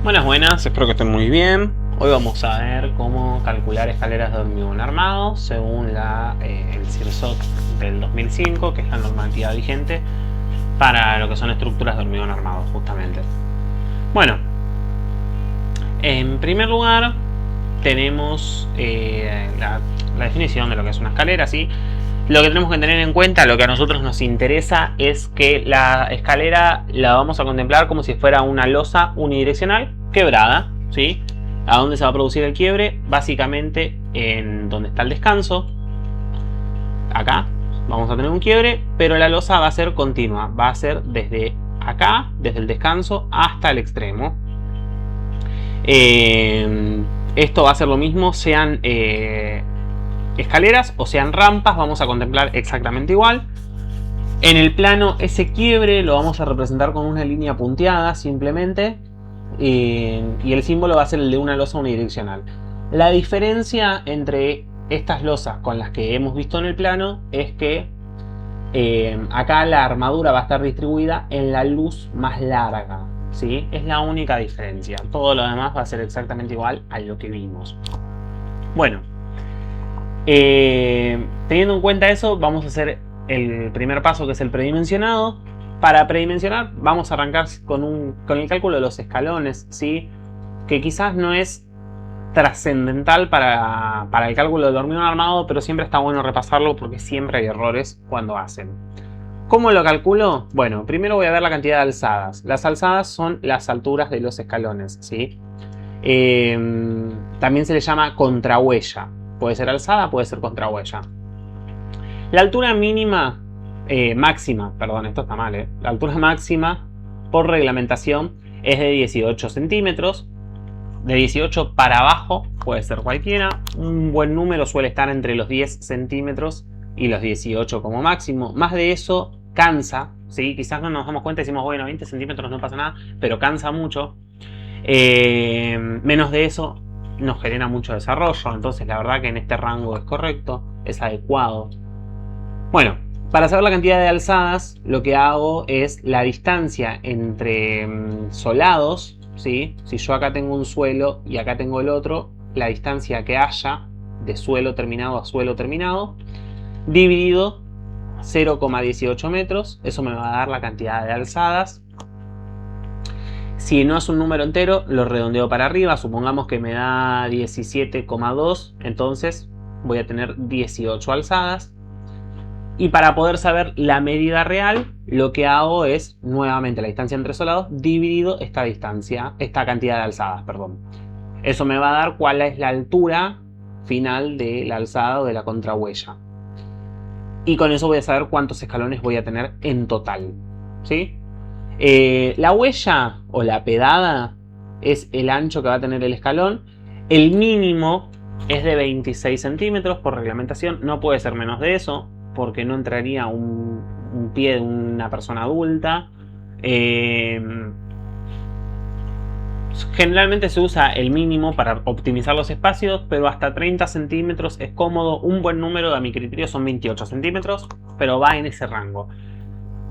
Buenas, buenas, espero que estén muy bien. Hoy vamos a ver cómo calcular escaleras de hormigón armado según el CIRSOC del 2005, que es la normativa vigente para lo que son estructuras de hormigón armado, justamente. Bueno, en primer lugar tenemos la definición de lo que es una escalera, ¿sí? Lo que tenemos que tener en cuenta, lo que a nosotros nos interesa, es que la escalera la vamos a contemplar como si fuera una losa unidireccional quebrada, ¿sí? ¿A dónde se va a producir el quiebre? Básicamente en donde está el descanso. Acá vamos a tener un quiebre, pero la losa va a ser continua. Va a ser desde acá, desde el descanso, hasta el extremo. Esto va a ser lo mismo, sean escaleras o sean rampas, vamos a contemplar exactamente igual. En el plano, ese quiebre lo vamos a representar con una línea punteada simplemente, y el símbolo va a ser el de una losa unidireccional. La diferencia entre estas losas con las que hemos visto en el plano es que acá la armadura va a estar distribuida en la luz más larga, ¿sí? Es la única diferencia. Todo lo demás va a ser exactamente igual a lo que vimos. Bueno, teniendo en cuenta eso, vamos a hacer el primer paso, que es el predimensionado. Para predimensionar vamos a arrancar con el cálculo de los escalones, ¿sí? Que quizás no es trascendental para el cálculo del hormigón armado, pero siempre está bueno repasarlo porque siempre hay errores cuando hacen. ¿Cómo lo calculo? Bueno, primero voy a ver la cantidad de alzadas. Las alzadas son las alturas de los escalones, ¿sí? También se le llama contrahuella. Puede ser alzada, puede ser contrahuella. La altura mínima, máxima, perdón, esto está mal, La altura máxima por reglamentación es de 18 centímetros. De 18 para abajo puede ser cualquiera. Un buen número suele estar entre los 10 centímetros y los 18 como máximo. Más de eso cansa, ¿sí? Quizás no nos damos cuenta y decimos, bueno, 20 centímetros no pasa nada, pero cansa mucho. Menos de eso nos genera mucho desarrollo, entonces la verdad que en este rango es correcto, es adecuado. Bueno, para saber la cantidad de alzadas, lo que hago es la distancia entre solados, ¿sí? Si yo acá tengo un suelo y acá tengo el otro, la distancia que haya de suelo terminado a suelo terminado, dividido 0,18 metros, eso me va a dar la cantidad de alzadas. Si no es un número entero, lo redondeo para arriba. Supongamos que me da 17,2. Entonces voy a tener 18 alzadas. Y para poder saber la medida real, lo que hago es, nuevamente, la distancia entre solados dividido esta cantidad de alzadas, perdón. Eso me va a dar cuál es la altura final de la alzada o de la contrahuella. Y con eso voy a saber cuántos escalones voy a tener en total, ¿sí? La huella o la pedada es el ancho que va a tener el escalón. El mínimo es de 26 centímetros por reglamentación. No puede ser menos de eso porque no entraría un pie de una persona adulta. Generalmente se usa el mínimo para optimizar los espacios, pero hasta 30 centímetros es cómodo. Un buen número a mi criterio son 28 centímetros, pero va en ese rango.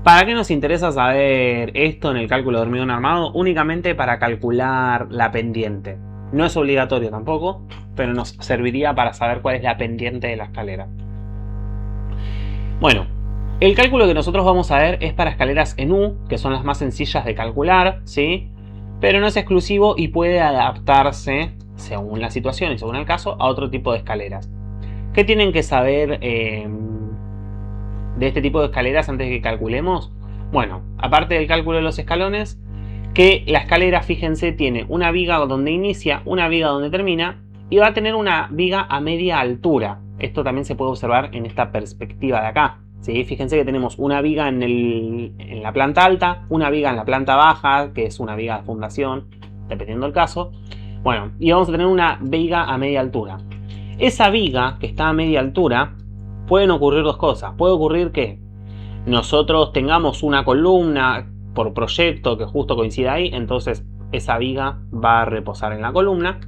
¿Para qué nos interesa saber esto en el cálculo de hormigón armado? Únicamente para calcular la pendiente. No es obligatorio tampoco, pero nos serviría para saber cuál es la pendiente de la escalera. Bueno, el cálculo que nosotros vamos a ver es para escaleras en U, que son las más sencillas de calcular, ¿sí? Pero no es exclusivo y puede adaptarse, según la situación y según el caso, a otro tipo de escaleras. ¿Qué tienen que saber de este tipo de escaleras antes de que calculemos? Bueno, aparte del cálculo de los escalones, que la escalera, fíjense, tiene una viga donde inicia, una viga donde termina y va a tener una viga a media altura. Esto también se puede observar en esta perspectiva de acá, ¿sí? Fíjense que tenemos una viga en la planta alta, una viga en la planta baja, que es una viga de fundación, dependiendo del caso. Bueno, y vamos a tener una viga a media altura. Esa viga que está a media altura, pueden ocurrir dos cosas. Puede ocurrir que nosotros tengamos una columna por proyecto que justo coincida ahí, entonces esa viga va a reposar en la columna.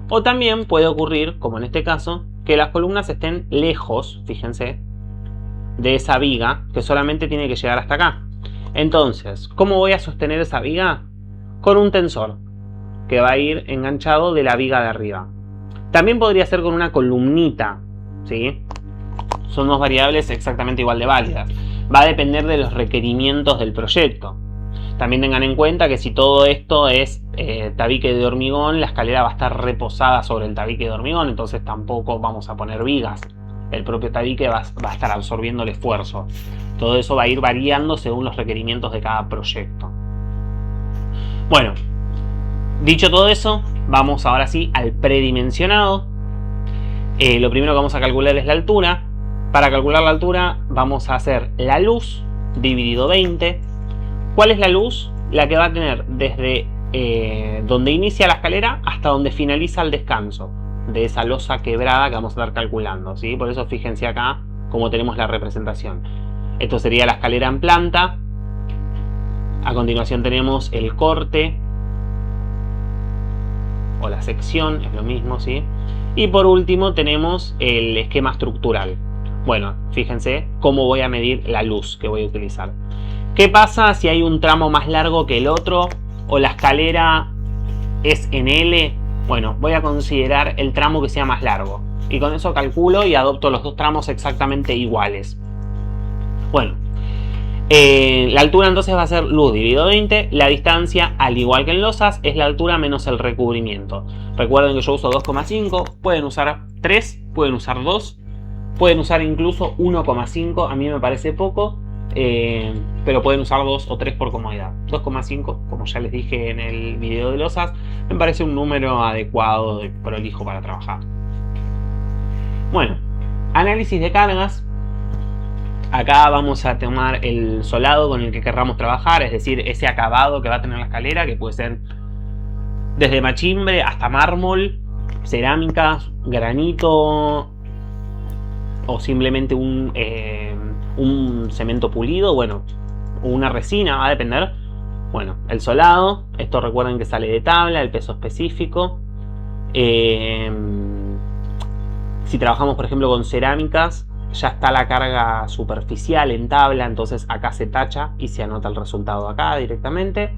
O también puede ocurrir, como en este caso, que las columnas estén lejos, fíjense, de esa viga, que solamente tiene que llegar hasta acá. Entonces, ¿cómo voy a sostener esa viga? Con un tensor. que va a ir enganchado de la viga de arriba. También podría ser con una columnita, ¿sí? Son dos variables exactamente igual de válidas. Va a depender de los requerimientos del proyecto. También tengan en cuenta que si todo esto es tabique de hormigón, la escalera va a estar reposada sobre el tabique de hormigón, entonces tampoco vamos a poner vigas. El propio tabique va a estar absorbiendo el esfuerzo. Todo eso va a ir variando según los requerimientos de cada proyecto. Bueno, dicho todo eso, vamos ahora sí al predimensionado. Lo primero que vamos a calcular es la altura. Para calcular la altura vamos a hacer la luz dividido 20. ¿Cuál es la luz? La que va a tener desde donde inicia la escalera hasta donde finaliza el descanso de esa losa quebrada que vamos a estar calculando, ¿sí? Por eso fíjense acá cómo tenemos la representación. Esto sería la escalera en planta. A continuación tenemos el corte o la sección, es lo mismo, ¿sí? Y por último tenemos el esquema estructural. Bueno, fíjense cómo voy a medir la luz que voy a utilizar. ¿Qué pasa si hay un tramo más largo que el otro o la escalera es en L? Bueno, voy a considerar el tramo que sea más largo y con eso calculo y adopto los dos tramos exactamente iguales. Bueno, la altura entonces va a ser luz dividido 20. La distancia, al igual que en losas, es la altura menos el recubrimiento. Recuerden que yo uso 2,5. Pueden usar 3, pueden usar 2, pueden usar incluso 1,5. A mí me parece poco, pero pueden usar 2 o 3 por comodidad. 2,5, como ya les dije en el video de losas, me parece un número adecuado, prolijo para trabajar. Bueno, análisis de cargas. Acá vamos a tomar el solado con el que querramos trabajar, es decir, ese acabado que va a tener la escalera, que puede ser desde machimbre hasta mármol, cerámica, granito o simplemente un cemento pulido, bueno, una resina, va a depender. Bueno, el solado, esto recuerden que sale de tabla, el peso específico. Si trabajamos por ejemplo con cerámicas, ya está la carga superficial en tabla, entonces acá se tacha y se anota el resultado acá directamente.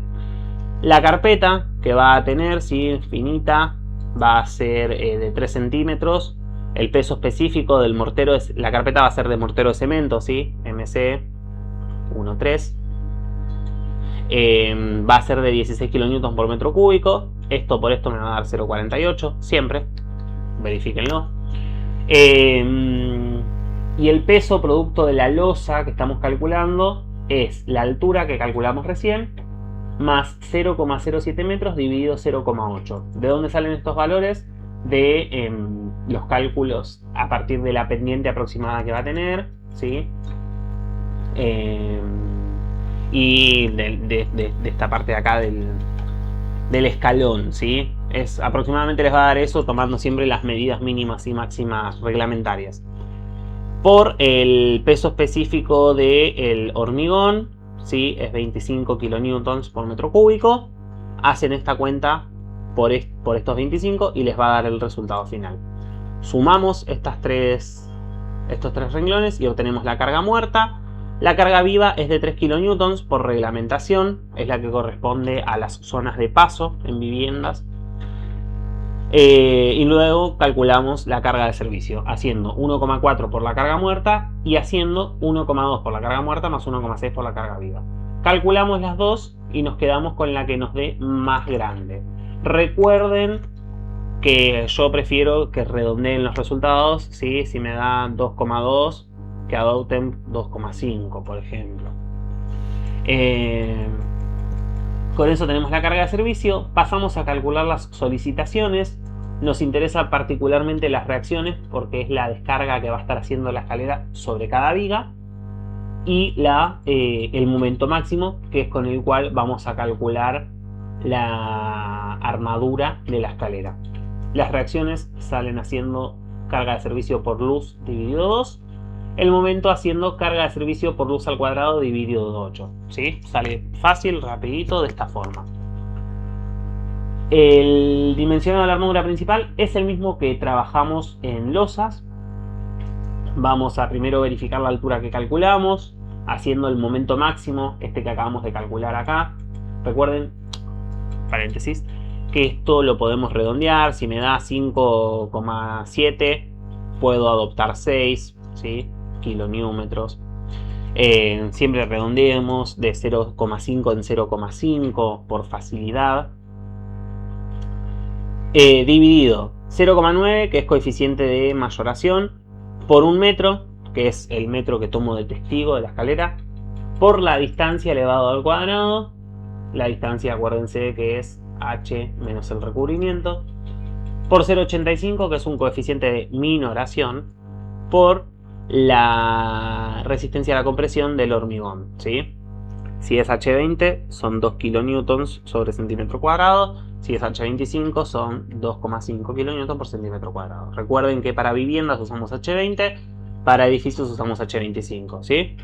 La carpeta que va a tener, ¿sí? Finita, va a ser de 3 centímetros. El peso específico del mortero, la carpeta va a ser de mortero de cemento, ¿sí? MC 1.3. Va a ser de 16 kN por metro cúbico. Esto por esto me va a dar 0,48, siempre. Verifíquenlo. Y el peso producto de la losa que estamos calculando es la altura que calculamos recién más 0,07 metros dividido 0,8. ¿De dónde salen estos valores? De los cálculos a partir de la pendiente aproximada que va a tener, ¿sí? Y de esta parte de acá del escalón, ¿sí? Aproximadamente les va a dar eso tomando siempre las medidas mínimas y máximas reglamentarias. Por el peso específico del hormigón, ¿sí? Es 25 kN por metro cúbico. Hacen esta cuenta por estos 25 y les va a dar el resultado final. Sumamos estos tres renglones y obtenemos la carga muerta. La carga viva es de 3 kN por reglamentación, es la que corresponde a las zonas de paso en viviendas. Y luego calculamos la carga de servicio haciendo 1,4 por la carga muerta y haciendo 1,2 por la carga muerta más 1,6 por la carga viva. Calculamos las dos y nos quedamos con la que nos dé más grande. Recuerden que yo prefiero que redondeen los resultados, ¿sí? Si me da 2,2, que adopten 2,5 por ejemplo. Con eso tenemos la carga de servicio. Pasamos a calcular las solicitaciones. Nos interesa particularmente las reacciones porque es la descarga que va a estar haciendo la escalera sobre cada viga. Y el momento máximo, que es con el cual vamos a calcular la armadura de la escalera. Las reacciones salen haciendo carga de servicio por luz dividido 2. El momento haciendo carga de servicio por luz al cuadrado dividido 8. ¿Sí? Sale fácil, rapidito, de esta forma. El dimensionado de la armadura principal es el mismo que trabajamos en losas. Vamos a primero verificar la altura que calculamos, haciendo el momento máximo, que acabamos de calcular acá. Recuerden, paréntesis, que esto lo podemos redondear. Si me da 5,7, puedo adoptar 6, ¿sí? kilonewtons. Siempre redondeemos de 0,5 en 0,5 por facilidad. Dividido 0,9, que es coeficiente de mayoración, por un metro, que es el metro que tomo de testigo de la escalera, por la distancia elevado al cuadrado. La distancia, acuérdense que es h menos el recubrimiento, por 0,85, que es un coeficiente de minoración, por la resistencia a la compresión del hormigón, ¿sí? Si es H20 son 2 kilonewtons sobre centímetro cuadrado. Si es H25 son 2,5 kilonewtons por centímetro cuadrado. Recuerden que para viviendas usamos H20, para edificios usamos H25, ¿sí?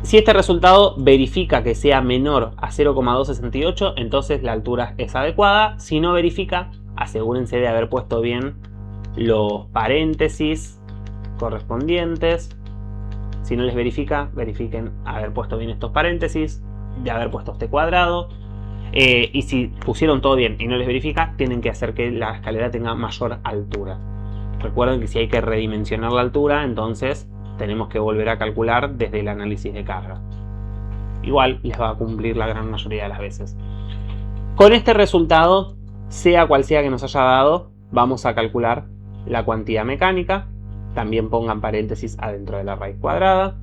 Si este resultado verifica que sea menor a 0,268, entonces la altura es adecuada. Si no verifica, asegúrense de haber puesto bien los paréntesis correspondientes. Si no les verifica, verifiquen haber puesto bien estos paréntesis, de haber puesto este cuadrado. Y si pusieron todo bien y no les verifica, tienen que hacer que la escalera tenga mayor altura. Recuerden que si hay que redimensionar la altura, entonces tenemos que volver a calcular desde el análisis de carga. Igual les va a cumplir la gran mayoría de las veces. Con este resultado, sea cual sea que nos haya dado, vamos a calcular la cuantía mecánica. También pongan paréntesis adentro de la raíz cuadrada.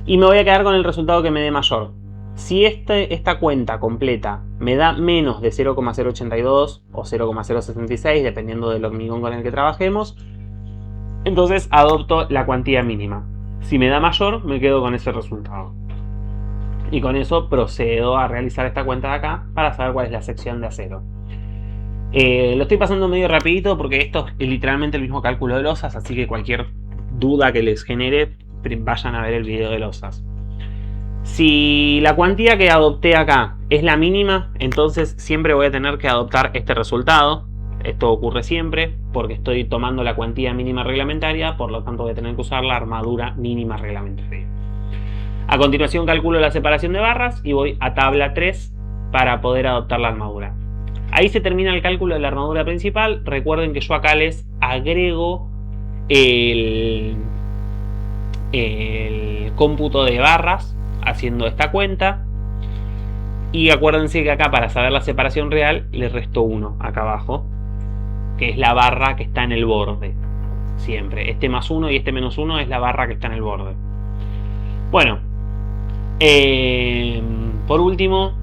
Y me voy a quedar con el resultado que me dé mayor. Si esta cuenta completa me da menos de 0,082 o 0,066, dependiendo del hormigón con el que trabajemos, entonces adopto la cuantía mínima. Si me da mayor, me quedo con ese resultado. Y con eso procedo a realizar esta cuenta de acá para saber cuál es la sección de acero. Lo estoy pasando medio rapidito porque esto es literalmente el mismo cálculo de losas, así que cualquier duda que les genere, vayan a ver el video de losas. Si la cuantía que adopté acá es la mínima, entonces siempre voy a tener que adoptar este resultado. Esto ocurre siempre porque estoy tomando la cuantía mínima reglamentaria, por lo tanto voy a tener que usar la armadura mínima reglamentaria. A continuación calculo la separación de barras y voy a tabla 3 para poder adoptar la armadura. Ahí se termina el cálculo de la armadura principal. Recuerden que yo acá les agrego el cómputo de barras haciendo esta cuenta. Y acuérdense que acá para saber la separación real le resto 1 acá abajo, que es la barra que está en el borde. Siempre. Este más 1 y este menos 1 es la barra que está en el borde. Bueno. Por último,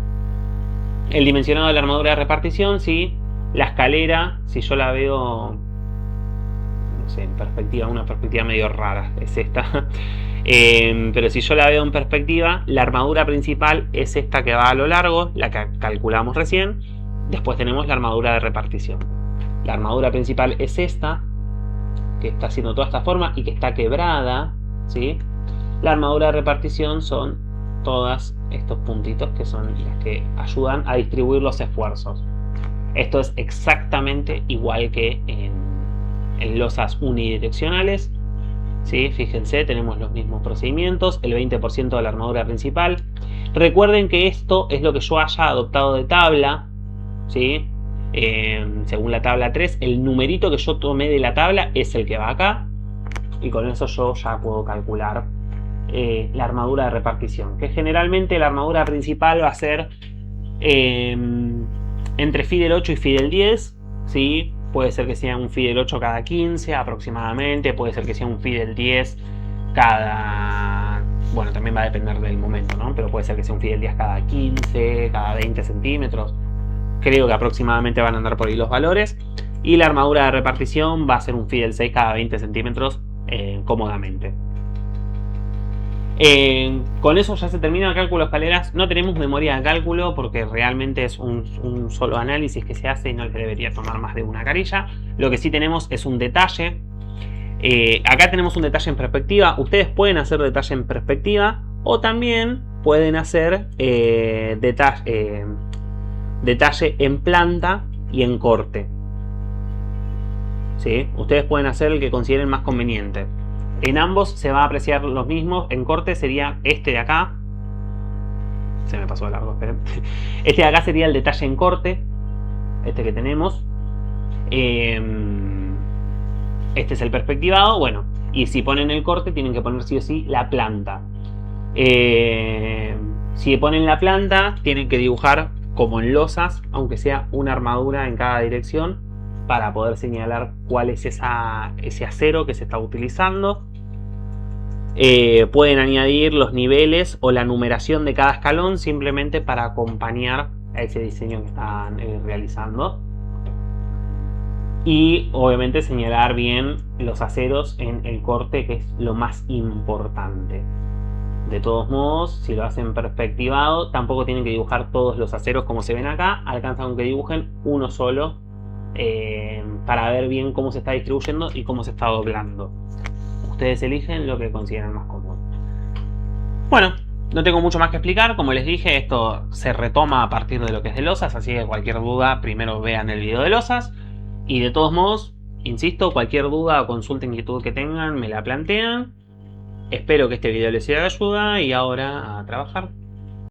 el dimensionado de la armadura de repartición, ¿sí? La escalera, si yo la veo, no sé, en perspectiva, una perspectiva medio rara es esta. Pero si yo la veo en perspectiva, la armadura principal es esta que va a lo largo, la que calculamos recién. Después tenemos la armadura de repartición. La armadura principal es esta, que está haciendo toda esta forma y que está quebrada, ¿sí? La armadura de repartición son todos estos puntitos que son las que ayudan a distribuir los esfuerzos. Esto es exactamente igual que en losas unidireccionales, ¿sí? Fíjense, tenemos los mismos procedimientos, el 20% de la armadura principal. Recuerden que esto es lo que yo haya adoptado de tabla, ¿sí? Según la tabla 3, el numerito que yo tomé de la tabla es el que va acá, y con eso yo ya puedo calcular la armadura de repartición, que generalmente la armadura principal va a ser entre Fidel 8 y Fidel 10, ¿sí? Puede ser que sea un Fidel 8 cada 15 aproximadamente, puede ser que sea un Fidel 10 cada... Bueno, también va a depender del momento, ¿no? Pero puede ser que sea un Fidel 10 cada 15, cada 20 centímetros. Creo que aproximadamente van a andar por ahí los valores. Y la armadura de repartición va a ser un Fidel 6 cada 20 centímetros cómodamente. Con eso ya se termina el cálculo de escaleras. No tenemos memoria de cálculo porque realmente es un solo análisis que se hace y no les debería tomar más de una carilla. Lo que sí tenemos es un detalle. Acá tenemos un detalle en perspectiva. Ustedes pueden hacer detalle en perspectiva o también pueden hacer detalle en planta y en corte, ¿sí? Ustedes pueden hacer el que consideren más conveniente. En ambos se va a apreciar los mismos. En corte sería este de acá, Se me pasó de largo, esperen. Este de acá sería el detalle en corte. Este que tenemos. Este es el perspectivado. Bueno, y si ponen el corte, tienen que poner sí o sí la planta. Si ponen la planta, tienen que dibujar como en losas, aunque sea una armadura en cada dirección, para poder señalar cuál es ese acero que se está utilizando. Pueden añadir los niveles o la numeración de cada escalón simplemente para acompañar a ese diseño que están realizando. Y obviamente señalar bien los aceros en el corte, que es lo más importante. De todos modos, si lo hacen perspectivado, tampoco tienen que dibujar todos los aceros como se ven acá. Alcanzan con que dibujen uno solo para ver bien cómo se está distribuyendo y cómo se está doblando. Ustedes eligen lo que consideran más cómodo. Bueno, no tengo mucho más que explicar. Como les dije, esto se retoma a partir de lo que es de losas, así que cualquier duda, primero vean el video de losas. Y de todos modos, insisto, cualquier duda o consulta, inquietud que tengan, me la plantean. Espero que este video les sirva de ayuda y ahora a trabajar.